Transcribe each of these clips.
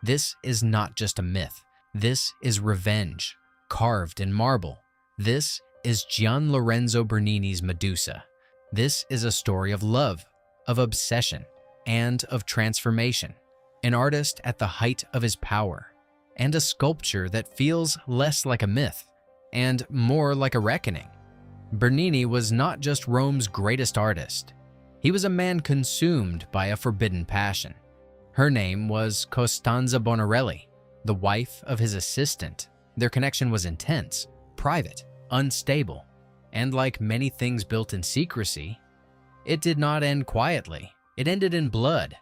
This is not just a myth. This is revenge, carved in marble. This is Gian Lorenzo Bernini's Medusa. This is a story of love, of obsession, and of transformation. An artist at the height of his power, and a sculpture that feels less like a myth and more like a reckoning. Bernini was not just Rome's greatest artist. He was a man consumed by a forbidden passion. Her name was Costanza Bonarelli, the wife of his assistant. Their connection was intense, private, unstable, and like many things built in secrecy, it did not end quietly. It ended in blood.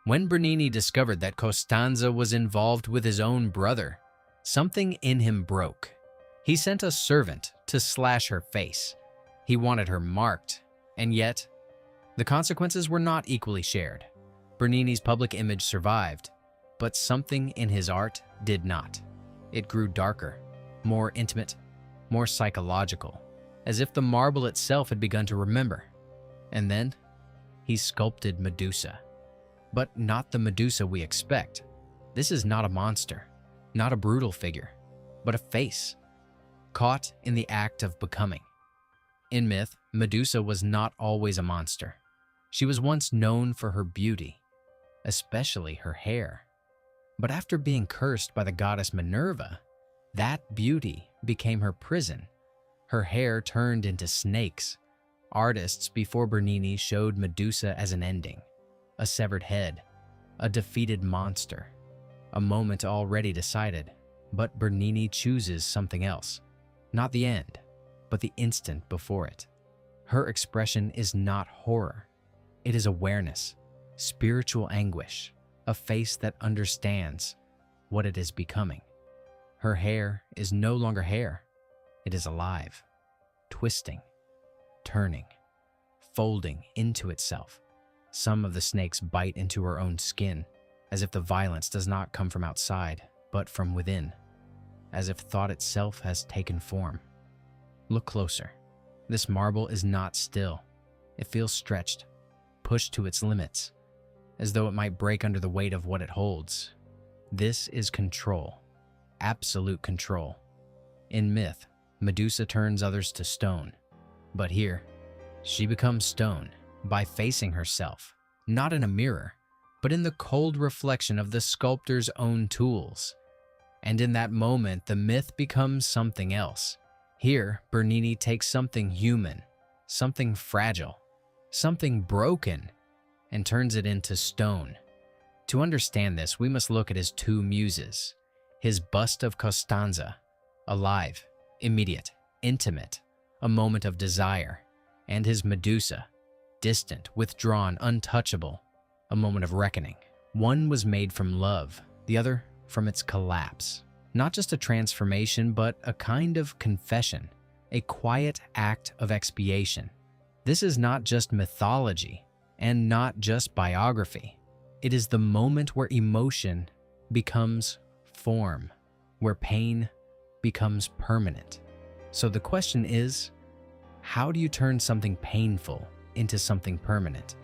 When Bernini discovered that Costanza was involved with his own brother, something in him broke. He sent a servant to slash her face. He wanted her marked, and yet, the consequences were not equally shared. Bernini's public image survived, but something in his art did not. It grew darker, more intimate, more psychological, as if the marble itself had begun to remember. And then, he sculpted Medusa. But not the Medusa we expect. This is not a monster, not a brutal figure, but a face, caught in the act of becoming. In myth, Medusa was not always a monster. She was once known for her beauty, especially her hair. But after being cursed by the goddess Minerva, that beauty became her prison. Her hair turned into snakes. Artists before Bernini showed Medusa as an ending, a severed head, a defeated monster, a moment already decided. But Bernini chooses something else. Not the end, but the instant before it. Her expression is not horror. It is awareness, spiritual anguish, a face that understands what it is becoming. Her hair is no longer hair. It is alive, twisting, turning, folding into itself. Some of the snakes bite into her own skin, as if the violence does not come from outside, but from within, as if thought itself has taken form. Look closer. This marble is not still. It feels stretched, pushed to its limits, as though it might break under the weight of what it holds. This is control, absolute control. In myth, Medusa turns others to stone, but here, she becomes stone by facing herself, not in a mirror, but in the cold reflection of the sculptor's own tools. And in that moment, the myth becomes something else. Here, Bernini takes something human, something fragile, something broken, and turns it into stone. To understand this, we must look at his two muses. His bust of Costanza, alive, immediate, intimate, a moment of desire, and his Medusa, distant, withdrawn, untouchable, a moment of reckoning. One was made from love, the other from its collapse. Not just a transformation, but a kind of confession, a quiet act of expiation. This is not just mythology, and not just biography. It is the moment where emotion becomes form, where pain becomes permanent. So the question is, how do you turn something painful into something permanent?